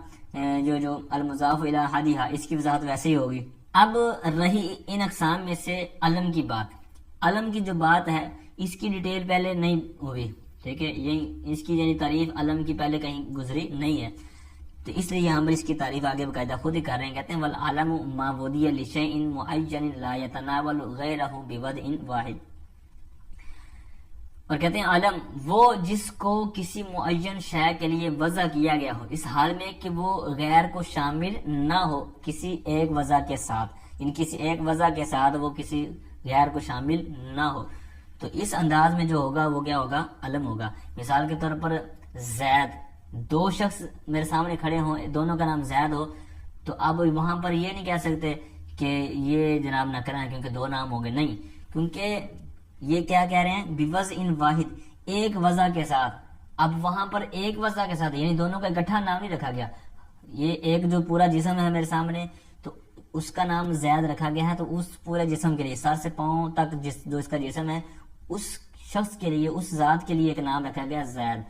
جو المضاف الی احدہا، اس کی وضاحت ویسے ہی ہوگی. اب رہی ان اقسام میں سے علم کی بات. علم کی جو بات ہے اس کی ڈیٹیل پہلے نہیں ہوئی. ٹھیک ہے. یہی اس کی یعنی تعریف علم کی پہلے کہیں گزری نہیں ہے، تو اس لیے یہاں پر اس کی تعریف آگے باقاعدہ خود ہی کر رہے ہیں. کہتے ہیں والعلم ما وضع لشیء معین لا يتناول غیرہ بوضع واحد. اور کہتے ہیں عالم وہ جس کو کسی معین شے کے لیے وضع کیا گیا ہو، اس حال میں کہ وہ غیر کو شامل نہ ہو کسی ایک وضع کے ساتھ، یعنی کسی ایک وضع کے ساتھ وہ کسی غیر کو شامل نہ ہو. تو اس انداز میں جو ہوگا وہ کیا ہوگا؟ علم ہوگا. مثال کے طور پر زید، دو شخص میرے سامنے کھڑے ہوں، دونوں کا نام زید ہو، تو اب وہاں پر یہ نہیں کہہ سکتے کہ یہ جناب نکرہ ہے کیونکہ دو نام ہو گئے، نہیں، کیونکہ یہ کیا کہہ رہے ہیں؟ بوضع واحد، ایک وضع کے ساتھ. اب وہاں پر ایک وضع کے ساتھ، یعنی دونوں کا اکٹھا نام نہیں رکھا گیا. یہ ایک جو پورا جسم ہے میرے سامنے، تو اس کا نام زید رکھا گیا ہے، تو اس پورے جسم کے لیے سر سے پاؤں تک جو اس کا جسم ہے، اس شخص کے لیے، اس ذات کے لیے ایک نام رکھا گیا زید.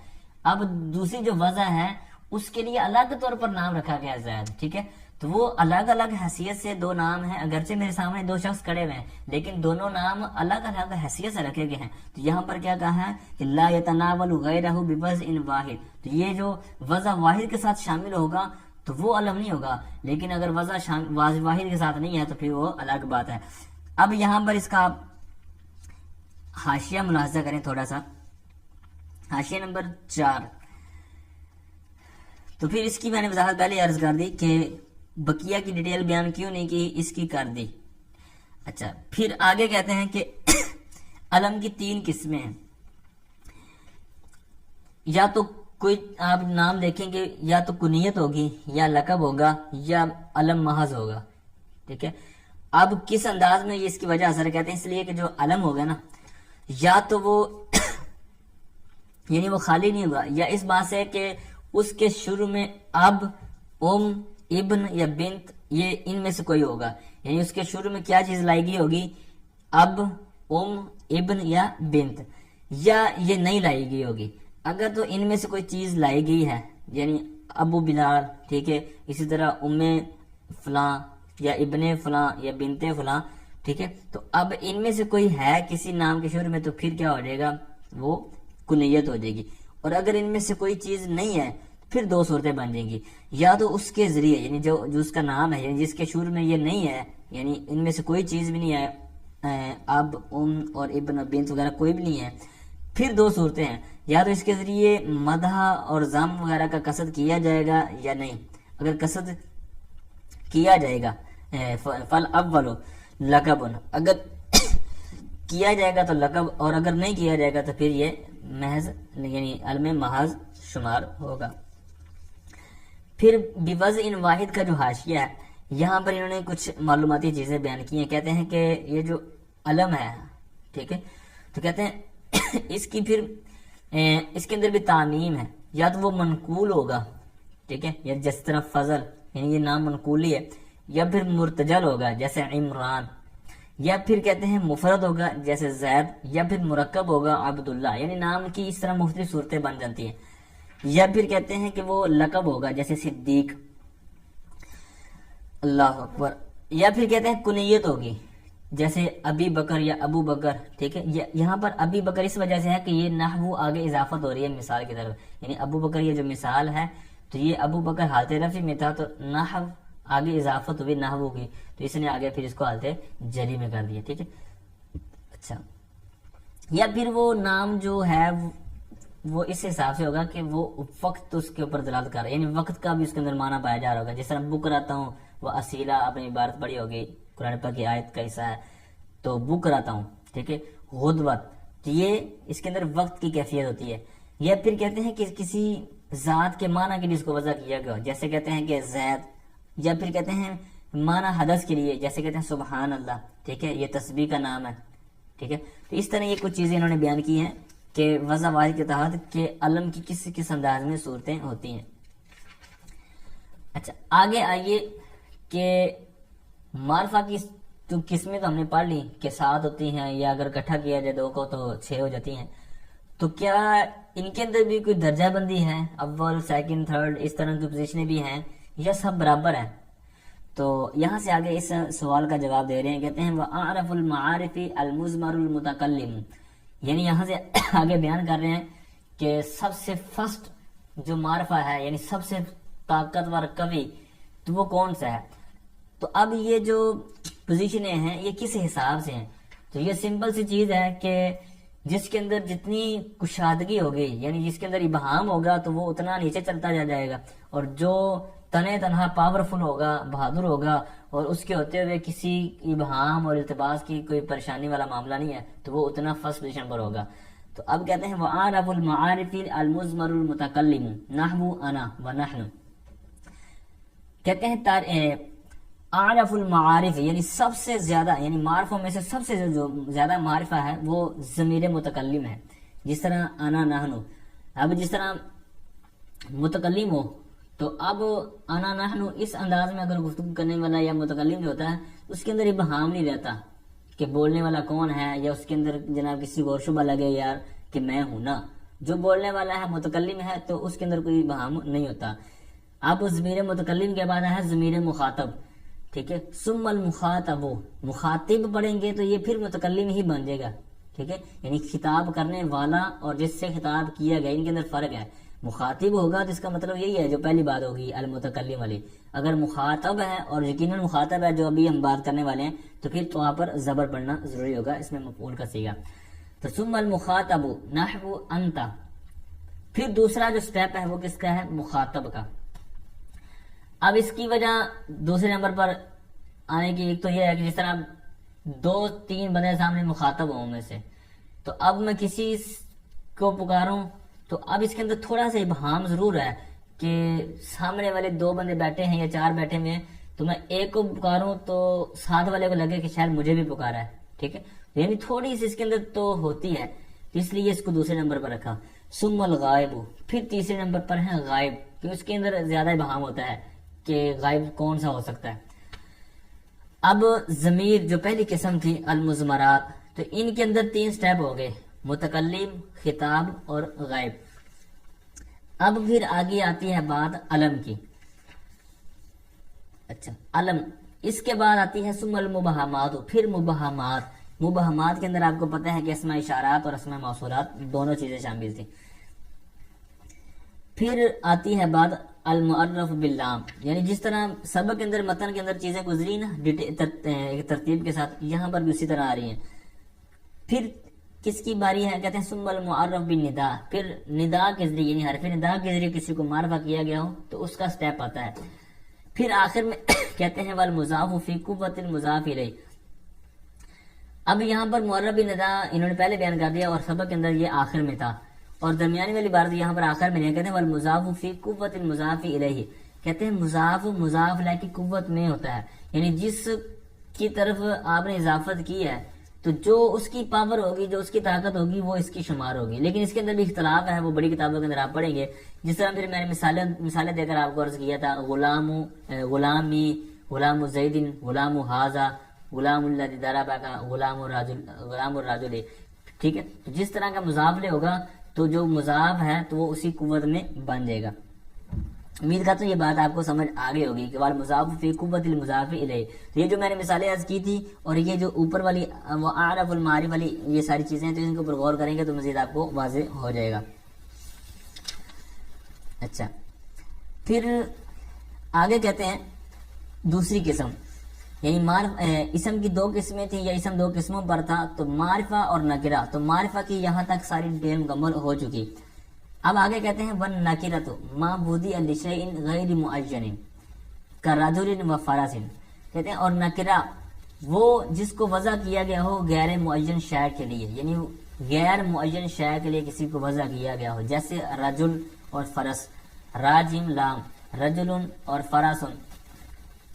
اب دوسری جو وضع ہے اس کے لیے الگ طور پر نام رکھا گیا زید. ٹھیک ہے. تو وہ الگ الگ حیثیت سے دو نام ہیں، اگرچہ میرے سامنے دو شخص کھڑے ہوئے ہیں لیکن دونوں نام الگ الگ حیثیت سے رکھے گئے ہیں. تو یہاں پر کیا کہا ہے کہ لا يتناول غیرہ بوضع واحد. تو یہ جو وضع واحد کے ساتھ شامل ہوگا تو وہ علم نہیں ہوگا، لیکن اگر وضع واحد کے ساتھ نہیں ہے تو پھر وہ الگ بات ہے. اب یہاں پر اس کا آپ حاشیہ ملاحظہ کریں تھوڑا سا، حاشیہ نمبر 4. تو پھر اس کی میں نے وضاحت پہلے عرض کر دی کہ بقیہ کی ڈیٹیل بیان کیوں نہیں کی، اس کی کر دی. اچھا، پھر آگے کہتے ہیں کہ علم کی 3 قسمیں ہیں. یا تو کوئی آپ نام دیکھیں گے، یا تو کنیت ہوگی، یا لقب ہوگا، یا علم محض ہوگا. ٹھیک ہے. اب کس انداز میں یہ اس کی وجہ اثر کہتے ہیں؟ اس لیے کہ جو علم ہوگا نا، یا تو وہ یعنی وہ خالی نہیں ہوگا، یا اس بات سے کہ اس کے شروع میں اب، ابن یا بنت، یہ ان میں سے کوئی ہوگا. یعنی اس کے شروع میں کیا چیز لائی گئی ہوگی؟ اب، ابن یا بنت، یا یہ نہیں لائی گئی ہوگی. اگر تو ان میں سے کوئی چیز لائی گئی ہے، یعنی ابو بلال، ٹھیک ہے، اسی طرح فلاں یا ابن فلاں یا بنت فلاں، ٹھیک ہے. تو اب ان میں سے کوئی ہے کسی نام کے شروع میں تو پھر کیا ہو جائے گا, وہ کنیت ہو جائے گی. اور اگر ان میں سے کوئی چیز نہیں ہے پھر دو صورتیں بن جائیں گی, یا تو اس کے ذریعے یعنی جو اس کا نام ہے یعنی جس کے شروع میں یہ نہیں ہے, یعنی ان میں سے کوئی چیز بھی نہیں ہے, اب اور ابن بنت وغیرہ کوئی بھی نہیں ہے, پھر دو صورتیں ہیں, یا تو اس کے ذریعے مدح اور ضم وغیرہ کا قصد کیا جائے گا یا نہیں. اگر قصد کیا جائے گا فالاول لقب, اگر کیا جائے گا تو لقب, اور اگر نہیں کیا جائے گا تو پھر یہ محض یعنی علم محض شمار ہوگا. پھر بوضع واحد کا جو حاشیہ ہے یہاں پر انہوں نے کچھ معلوماتی چیزیں بیان کی ہیں. کہتے ہیں کہ یہ جو علم ہے, ٹھیک ہے, تو کہتے ہیں اس کی پھر اس کے اندر بھی تعمیم ہے, یا تو وہ منقول ہوگا, ٹھیک ہے, یا جس طرح فضل یعنی یہ نام منقولی ہے, یا پھر مرتجل ہوگا جیسے عمران, یا پھر کہتے ہیں مفرد ہوگا جیسے زید, یا پھر مرکب ہوگا عبداللہ, یعنی نام کی اس طرح مختلف صورتیں بن جاتی ہیں. یا پھر کہتے ہیں کہ وہ لقب ہوگا جیسے صدیق, اللہ اکبر. یا پھر کہتے ہیں کنیت ہوگی جیسے ابی بکر یا ابو بکر, ٹھیک ہے. یہاں پر ابی بکر اس وجہ سے ہے کہ یہ نحو آگے اضافت ہو رہی ہے مثال کی طرف, یعنی ابو بکر یہ جو مثال ہے تو یہ ابو بکر حالت رفع میں تھا, تو نحو آگے اضافت ہوئی نحو کی, تو اس نے آگے پھر اس کو حالت جری میں کر دیا, ٹھیک ہے. اچھا, یا پھر وہ نام جو ہے وہ اس حساب سے ہوگا کہ وہ وقت اس کے اوپر دلالت کر رہا ہے, یعنی وقت کا بھی اس کے اندر معنی پایا جا رہا ہوگا. جس طرح بک رہتا ہوں, وہ اسیلہ اپنی عبارت پڑھی ہوگی, قرآن پاک کی آیت کا حصہ ہے, تو بک رہتا ہوں, ٹھیک ہے. غدوت, تو یہ اس کے اندر وقت کی کیفیت ہوتی ہے. یا پھر کہتے ہیں کہ کسی ذات کے معنی کے لیے اس کو وضع کیا گیا, جیسے کہتے ہیں کہ زید. یا پھر کہتے ہیں معنی حدث کے لیے, جیسے کہتے ہیں سبحان اللہ, ٹھیک ہے, یہ تسبیح کا نام ہے, ٹھیک ہے. تو اس طرح یہ کچھ چیزیں انہوں نے بیان کی ہیں کہ وضع واحد کے تحت کہ علم کی کس انداز میں صورتیں ہوتی ہیں. اچھا, آگے آئیے کہ معرفہ کی تو قسمیں تو ہم نے پڑھ لی کہ 7 ہوتی ہیں, یا اگر اکٹھا کیا جائے دو کو تو 6 ہو جاتی ہیں. تو کیا ان کے اندر بھی کوئی درجہ بندی ہے, اول سیکنڈ تھرڈ اس طرح کی پوزیشنیں بھی ہیں, یا سب برابر ہیں؟ تو یہاں سے آگے اس سوال کا جواب دے رہے ہیں. کہتے ہیں وَأَعْرَفُ الْمَعَارِفِ الْمُزْمَرُ الْمُتَكَلِّمُ, یعنی یہاں سے آگے بیان کر رہے ہیں کہ سب سے فرسٹ جو معرفہ ہے یعنی سب سے طاقتور قوی تو وہ کون سا ہے. تو اب یہ جو پوزیشنیں ہیں یہ کس حساب سے ہیں؟ تو یہ سمپل سی چیز ہے کہ جس کے اندر جتنی کشادگی ہوگی, یعنی جس کے اندر ابہام ہوگا تو وہ اتنا نیچے چلتا جائے گا, اور جو تنہا پاورفل ہوگا, بہادر ہوگا, اور اس کے ہوتے ہوئے کسی ابہام اور التباس کی کوئی پریشانی والا معاملہ نہیں ہے, تو وہ اتنا فرسٹ پوزیشن پر ہوگا. تو اب کہتے ہیں وَأَعْرَفُ الْمَعَارِفِ الْمُزْمَرُ الْمُتَكَلِّمُ نَحْوُ أَنَا وَنَحْنُ. کہتے ہیں اعرف المعارف یعنی سب سے زیادہ, یعنی معرفوں میں سے سب سے جو زیادہ معرفہ ہے وہ ضمیر متکلم ہے. جس طرح انا نحنو, اب جس طرح متکلم ہو تو اب انا نحنو اس انداز میں اگر گفتگو کرنے والا یا متکلم جو ہوتا ہے اس کے اندر ابہام نہیں رہتا کہ بولنے والا کون ہے, یا اس کے اندر جناب کسی کو شبہ لگے یار کہ میں ہوں نا. جو بولنے والا ہے متکلم ہے تو اس کے اندر کوئی ابہام نہیں ہوتا. اب ضمیر متکلم کے بعد ہے ضمیر مخاطب, ٹھیک ہے. ثم المخاطب, مخاطب پڑھیں گے تو یہ پھر متکلم ہی بن جائے گا, ٹھیک ہے. یعنی خطاب کرنے والا اور جس سے خطاب کیا گیا ان کے اندر فرق ہے. مخاطب ہوگا تو اس کا مطلب یہی ہے جو پہلی بات ہوگی المتکلم والی. اگر مخاطب ہے اور یقیناً مخاطب ہے جو ابھی ہم بات کرنے والے ہیں تو پھر وہاں پر زبر پڑھنا ضروری ہوگا, اس میں مفعول کا صیغہ. تو ثم المخاطب نحو انت, پھر دوسرا جو سٹیپ ہے وہ کس کا ہے؟ مخاطب کا. اب اس کی وجہ دوسرے نمبر پر آنے کی ایک تو یہ ہے کہ جس طرح 2-3 بندے سامنے مخاطب ہوں میں سے, تو اب میں کسی کو پکاروں تو اب اس کے اندر تھوڑا سا ابہام ضرور ہے کہ سامنے والے 2 بندے بیٹھے ہیں یا 4 بیٹھے ہوئے ہیں, تو میں ایک کو پکاروں تو ساتھ والے کو لگے کہ شاید مجھے بھی پکارا ہے, ٹھیک ہے. یعنی تھوڑی سی اس کے اندر تو ہوتی ہے, اس لیے اس کو دوسرے نمبر پر رکھا. ثم الغائب, پھر تیسرے نمبر پر ہے غائب, کہ اس کے اندر زیادہ ابہام ہوتا ہے کہ غائب کون سا ہو سکتا ہے. اب ضمیر جو پہلی قسم تھی المزمرات, تو ان کے اندر 3 سٹیپ ہو گئے, متکلم, خطاب اور غائب. اب پھر آگے آتی ہے بات علم کی. اچھا, علم اس کے بعد آتی ہے ثم المبہمات، پھر مبہمات. مبہمات کے اندر آپ کو پتہ ہے کہ اسماء اشارات اور اسماء موصولات دونوں چیزیں شامل تھیں. پھر آتی ہے بعد المعرف باللام، یعنی جس طرح سبق کے اندر متن کے اندر چیزیں گزری نا ترتیب کے ساتھ، یہاں پر بھی اسی طرح آ رہی ہیں. پھر کس کی باری ہے؟ کہتے ہیں ثم المعرف بالندا، پھر ندا کے ذریعے یعنی حرف ندا کے ذریعے کسی کو معرفہ کیا گیا ہو تو اس کا سٹیپ آتا ہے. پھر آخر میں کہتے ہیں والمضاف فی قوت المضاف الیہ. اب یہاں پر معرب ندا انہوں نے پہلے بیان کر دیا اور سبق کے اندر یہ آخر میں تھا، اور درمیانی والی بات یہاں پر آخر میں نہیں. کہتے ہیں والمضاف فی قوت المضاف الیہ، کہتے ہیں مضاف مضاف الیہ کی قوت میں ہوتا ہے، یعنی جس کی طرف آپ نے اضافت کی ہے تو جو اس کی پاور ہوگی، جو اس کی طاقت ہوگی وہ اس کی شمار ہوگی. لیکن اس کے اندر بھی اختلاف ہے، وہ بڑی کتابوں کے اندر آپ پڑھیں گے. جس طرح پھر میں نے مثالیں دے کر آپ کو عرض کیا تھا، غلامی، غلام زید، غلام حاضہ، غلام الذی ضربک، غلام الرجل. ٹھیک ہے، تو جس طرح کا مضاف لے ہوگا تو جو مضاف ہے تو وہ اسی قوت میں بن جائے گا. امید کرتا ہوں یہ بات آپ کو سمجھ آگے ہوگی کہ والمضاف فی قوت المضاف الیہ. تو یہ جو میں نے مثالیں عرض کی تھی اور یہ جو اوپر والی وہ اعرف المعارف والی یہ ساری چیزیں تو ان کے اوپر غور کریں گے تو مزید آپ کو واضح ہو جائے گا. اچھا، پھر آگے کہتے ہیں دوسری قسم، یعنی اسم کی دو قسمیں تھیں یا اسم دو قسموں پر تھا، تو معرفہ اور نکرہ. تو معرفہ کی یہاں تک ساری ڈیٹیل مکمل ہو چکی. اب آگے کہتے ہیں وَالنَّكِرَةُ مَا بُدِئَ لِشَيْءٍ غَيْرِ مُعَيَّنٍ كَرَجُلٍ وَفَرَسٍ. کہتے ہیں اور نکرہ وہ جس کو وضع کیا گیا ہو غیر معین شے کے لیے، یعنی غیر معین شے کے لیے کسی کو وضع کیا گیا ہو، جیسے رجل اور فرس، راجم لام، رجل اور فرسن.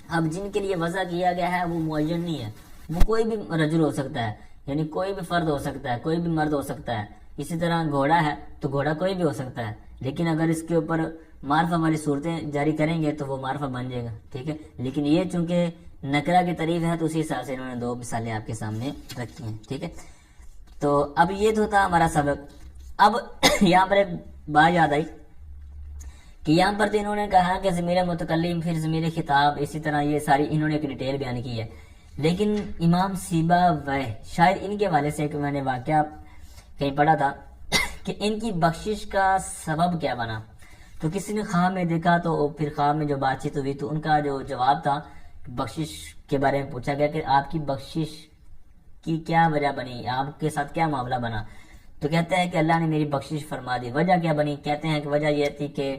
اب جن کے لیے وضع کیا گیا ہے وہ معین نہیں ہے، وہ کوئی بھی رجل ہو سکتا ہے، یعنی کوئی بھی فرد ہو سکتا ہے، کوئی بھی مرد ہو سکتا ہے. اسی طرح گھوڑا ہے تو گھوڑا کوئی بھی ہو سکتا ہے، لیکن اگر اس کے اوپر معرفہ والی صورتیں جاری کریں گے تو وہ معرفہ بن جائے گا. ٹھیک ہے، لیکن یہ چونکہ نکرہ کی تعریف ہے تو اسی حساب سے انہوں نے دو مثالیں آپ کے سامنے رکھی ہیں. ٹھیک ہے، تو اب یہ تو تھا ہمارا سبق. اب یہاں پر ایک بات یاد آئی کہ یہاں پر تو انہوں نے کہا کہ ضمیر متکلم، پھر ضمیر خطاب، اسی طرح یہ ساری انہوں نے ایک ڈیٹیل بیان کی ہے. لیکن امام سیبویہ شاید ان کے حوالے سے ایک میں نے واقعہ کہیں پڑھا تھا کہ ان کی بخشش کا سبب کیا بنا. تو کسی نے خواب میں دیکھا تو پھر خواب میں جو بات چیت ہوئی تو ان کا جو جواب تھا بخشش کے بارے میں پوچھا گیا کہ آپ کی بخشش کی کیا وجہ بنی، آپ کے ساتھ کیا معاملہ بنا. تو کہتے ہیں کہ اللہ نے میری بخشش فرما دی. وجہ کیا بنی؟ کہتے ہیں کہ وجہ یہ تھی کہ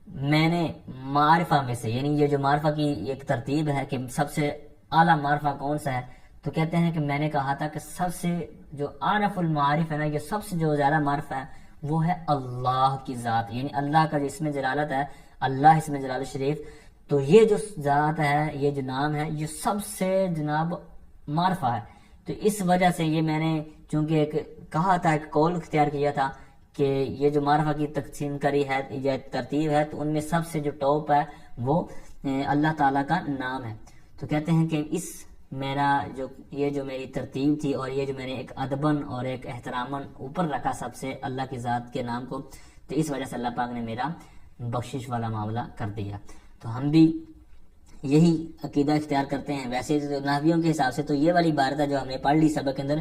میں نے معرفہ میں سے، یعنی یہ جو معرفہ کی ایک ترتیب ہے کہ سب سے اعلیٰ معرفہ کون سا ہے، تو کہتے ہیں کہ میں نے کہا تھا کہ سب سے جو عارف المعارف ہے نا، یہ سب سے جو زیادہ معرفہ ہے وہ ہے اللہ کی ذات، یعنی اللہ کا جو اسم جلالت ہے، اللہ اسم جلالت شریف. تو یہ جو ذات ہے، یہ جو نام ہے، یہ سب سے جناب معرفہ ہے. تو اس وجہ سے یہ میں نے چونکہ ایک کہا تھا، ایک قول اختیار کیا تھا کہ یہ جو معرفہ کی تقسیم کری ہے یا ترتیب ہے تو ان میں سب سے جو ٹاپ ہے وہ اللہ تعالیٰ کا نام ہے. تو کہتے ہیں کہ اس یہ جو میری ترتیب تھی اور یہ جو میں نے ایک ادبن اور ایک احترامن اوپر رکھا سب سے اللہ کی ذات کے نام کو، تو اس وجہ سے اللہ پاک نے میرا بخشش والا معاملہ کر دیا. تو ہم بھی یہی عقیدہ اختیار کرتے ہیں. ویسے تو نحویوں کے حساب سے تو یہ والی عبارت ہے جو ہم نے پڑھ لی سبق کے اندر،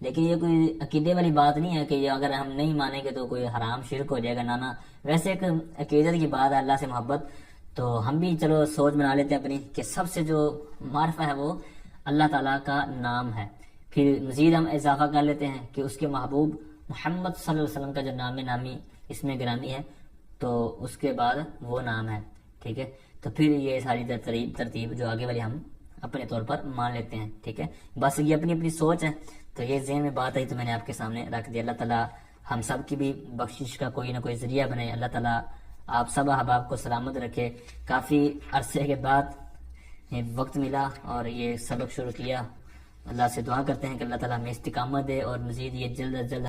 لیکن یہ کوئی عقیدے والی بات نہیں ہے کہ یہ اگر ہم نہیں مانیں گے تو کوئی حرام شرک ہو جائے گا. نانا ویسے ایک عقیدت کی بات ہے، اللہ سے محبت. تو ہم بھی چلو سوچ بنا لیتے ہیں اپنی کہ سب سے جو معرفہ ہے وہ اللہ تعالیٰ کا نام ہے. پھر مزید ہم اضافہ کر لیتے ہیں کہ اس کے محبوب محمد صلی اللہ علیہ وسلم کا جو نام نامی اس میں گرامی ہے تو اس کے بعد وہ نام ہے. ٹھیک ہے، تو پھر یہ ساری ترتیب جو آگے والی ہم اپنے طور پر مان لیتے ہیں. ٹھیک ہے، بس یہ اپنی اپنی سوچ ہے. تو یہ ذہن میں بات آئی تو میں نے آپ کے سامنے رکھ دیا. اللہ تعالیٰ ہم سب کی بھی بخشش کا کوئی نہ کوئی ذریعہ بنے. اللہ تعالیٰ آپ سب احباب کو سلامت رکھے. کافی عرصے کے بعد وقت ملا اور یہ سبق شروع کیا. اللہ سے دعا کرتے ہیں کہ اللہ تعالیٰ ہمیں استقامت دے اور مزید یہ جلد از جلد